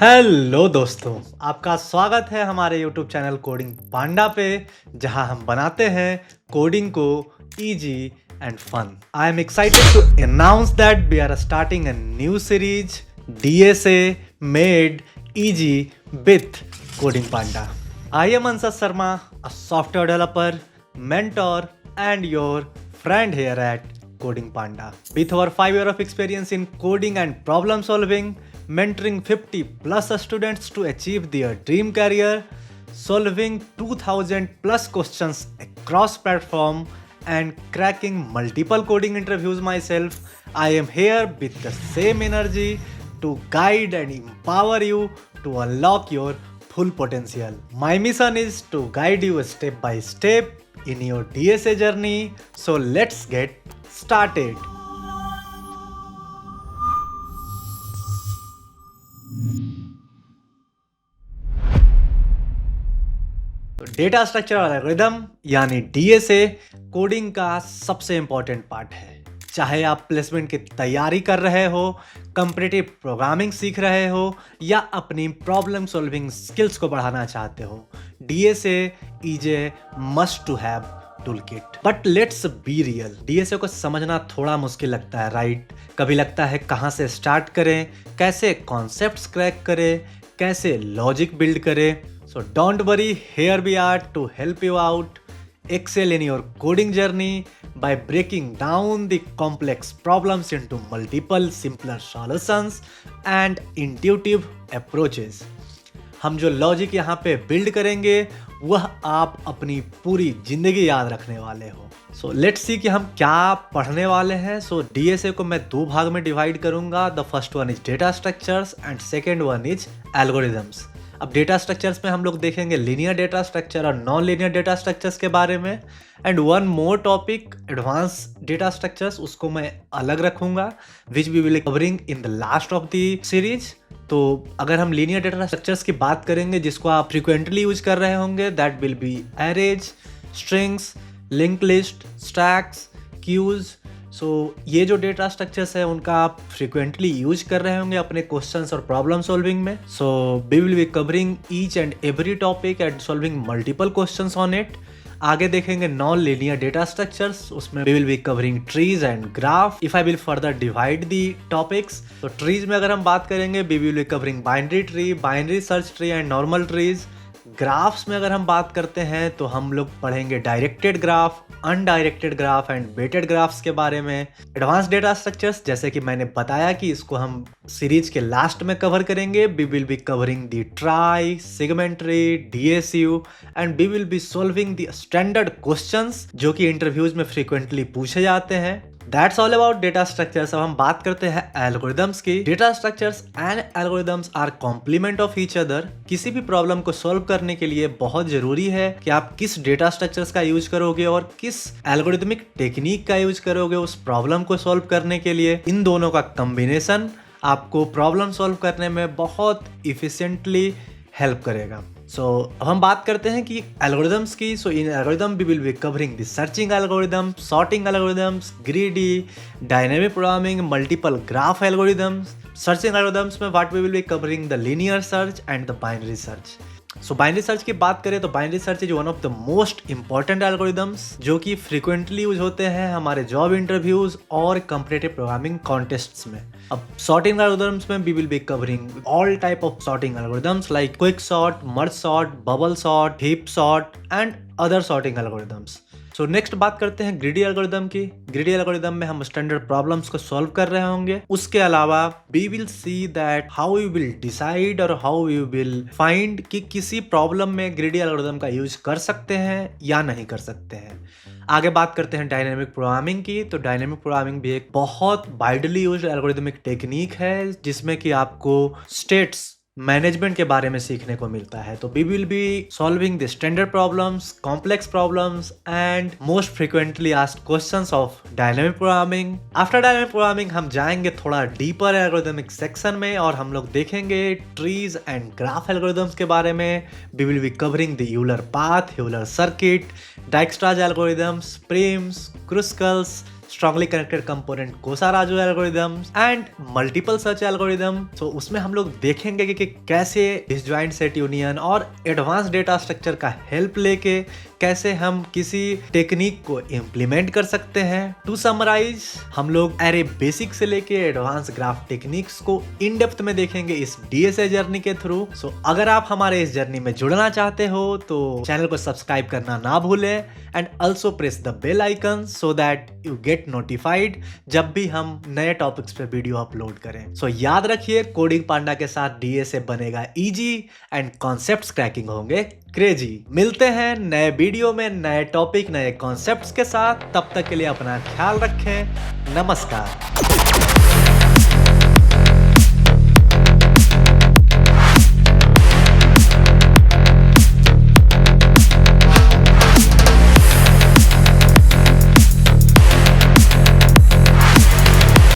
Hello दोस्तों, आपका स्वागत है हमारे यूट्यूब चैनल कोडिंग पांडा पे, जहां हम बनाते हैं कोडिंग को easy and fun. I am excited to announce that we are starting a new series DSA made easy with Coding Panda. I am Anshaj Sharma, a software developer, mentor, and your friend here at Coding Panda. With over 5 years of experience in coding and problem solving, mentoring 50 plus students to achieve their dream career, solving 2000 plus questions across platform, and cracking multiple coding interviews myself, I am here with the same energy to guide and empower you to unlock your full potential. My mission is to guide you step by step in your DSA journey. So let's get started. तो data structure और algorithm यानी DSA coding का सबसे important part है। चाहे आप placement की तैयारी कर रहे हो, कॉम्पिटिटिव प्रोग्रामिंग सीख रहे हो या अपनी प्रॉब्लम सॉल्विंग स्किल्स को बढ़ाना चाहते हो, DSA is a must to have toolkit. But let's be real, DSA को समझना थोड़ा मुश्किल लगता है, राइट? कभी लगता है कहाँ से स्टार्ट करें, कैसे कॉन्सेप्ट्स क्रैक करें, कैसे लॉजिक बिल्ड करें। So don't worry, here we are to help you out excel in your coding journey by breaking down the complex problems into multiple simpler solutions and intuitive approaches. हम जो logic यहाँ पे build करेंगे वह आप अपनी पूरी जिंदगी याद रखने वाले हो। सो लेट्स सी कि हम क्या पढ़ने वाले हैं। सो DSA को मैं दो भाग में डिवाइड करूंगा। The first one is data structures and second one is algorithms. अब डेटा स्ट्रक्चर्स में हम लोग देखेंगे लीनियर डेटा स्ट्रक्चर और नॉन लीनियर डेटा स्ट्रक्चर्स के बारे में। And one more topic advance data structures, उसको मैं अलग रखूंगा which we will covering in the last of the series. तो अगर हम लीनियर डेटा स्ट्रक्चर्स की बात करेंगे जिसको आप फ्रिक्वेंटली यूज कर रहे होंगे, that will be arrays, strings, link list, stacks, queues. So ये जो डेटा स्ट्रक्चर्स है उनका आप फ्रिक्वेंटली यूज कर रहे होंगे अपने क्वेश्चंस और प्रॉब्लम सॉल्विंग में। So we will be covering each and every topic and solving multiple questions on it. आगे देखेंगे नॉन लीनियर डेटा स्ट्रक्चर्स, उसमें we will be covering trees and graph. If I will further divide the topics, तो trees में अगर हम बात करेंगे we will be covering binary tree, binary search tree and normal trees. Graphs में अगर हम बात करते हैं तो हम लोग पढ़ेंगे directed graph, undirected graph and weighted graphs के बारे में। एडवांस डेटा स्ट्रक्चर्स, जैसे कि मैंने बताया कि इसको हम सीरीज के लास्ट में कवर करेंगे। We will be covering the trie, segment tree, DSU and we will be solving the standard questions जो कि इंटरव्यूज में फ्रीक्वेंटली पूछे जाते हैं। That's all about data structures। अब हम बात करते हैं एल्गोरिदम्स की। Data structures and algorithms are complement of each other. किसी भी प्रॉब्लम को सॉल्व करने के लिए बहुत जरूरी है कि आप किस डेटा स्ट्रक्चर्स का यूज करोगे और किस एल्गोरिदमिक टेक्निक का यूज करोगे उस प्रॉब्लम को सॉल्व करने के लिए। इन दोनों का कॉम्बिनेशन आपको प्रॉब्लम सॉल्व करने में बहुत इफिशिएंटली हेल्प करेगा। सो अब हम बात करते हैं कि एल्गोरिदम्स की। So in algorithm we will be covering the searching algorithm, sorting algorithms, greedy, dynamic programming, multiple graph algorithms. Searching algorithms में what we will be covering the linear search and the binary search. So binary search की बात करें तो binary search is one of the most important algorithms जो कि frequently use होते हैं हमारे जॉब इंटरव्यूज और कॉम्पिटिटिव प्रोग्रामिंग कॉन्टेस्ट्स में। अब सॉर्टिंग एल्गोरिदम्स में we will be covering all type of sorting algorithms like quick sort, merge sort, bubble sort, heap sort and other sorting algorithms. So next बात करते हैं greedy algorithm की। Greedy algorithm में हम standard problems को solve कर रहे होंगे। उसके अलावा we will see that how you will decide और हाउ यू विल फाइंड कि किसी प्रॉब्लम में ग्रीडी एल्गोरिदम का यूज कर सकते हैं या नहीं कर सकते हैं। आगे बात करते हैं डायनेमिक प्रोग्रामिंग की। तो डायनेमिक प्रोग्रामिंग भी एक बहुत वाइडली यूज्ड एल्गोरिदमिक टेक्निक है जिसमें कि आपको स्टेट्स मैनेजमेंट के बारे में सीखने को मिलता है। तो we will be solving the standard problems, complex problems and most frequently asked questions of dynamic programming. After dynamic programming हम जाएंगे थोड़ा डीपर एल्गोरिदमिक सेक्शन में और हम लोग देखेंगे ट्रीज एंड ग्राफ एल्गोरिदम्स के बारे में। We will be covering the Euler path, Euler circuit, Dijkstra algorithms, Prim's, Kruskal's, strongly connected component Kosaraju algorithms and multiple search algorithm. तो उसमें हम लोग देखेंगे कि कैसे डिसजॉइंट सेट यूनियन और एडवांस डेटा स्ट्रक्चर का हेल्प लेके कैसे हम किसी टेक्निक को इम्प्लीमेंट कर सकते हैं। टू समराइज, हम लोग एरे बेसिक से लेके एडवांस ग्राफ टेक्निक्स को इन डेप्थ में देखेंगे इस डीएसए जर्नी के थ्रू। सो अगर आप हमारे इस जर्नी में जुड़ना चाहते हो तो चैनल को सब्सक्राइब करना ना भूलें and also press the bell icon so that you get notified जब भी हम नए टॉपिक्स पे वीडियो अपलोड करें। सो याद रखिए, कोडिंग पांडा के साथ डीएसए बनेगा इजी एंड कॉन्सेप्ट्स क्रैकिंग होंगे क्रेजी। मिलते हैं नए वीडियो में नए टॉपिक नए कॉन्सेप्ट्स के साथ। तब तक के लिए अपना ख्याल रखें। नमस्कार।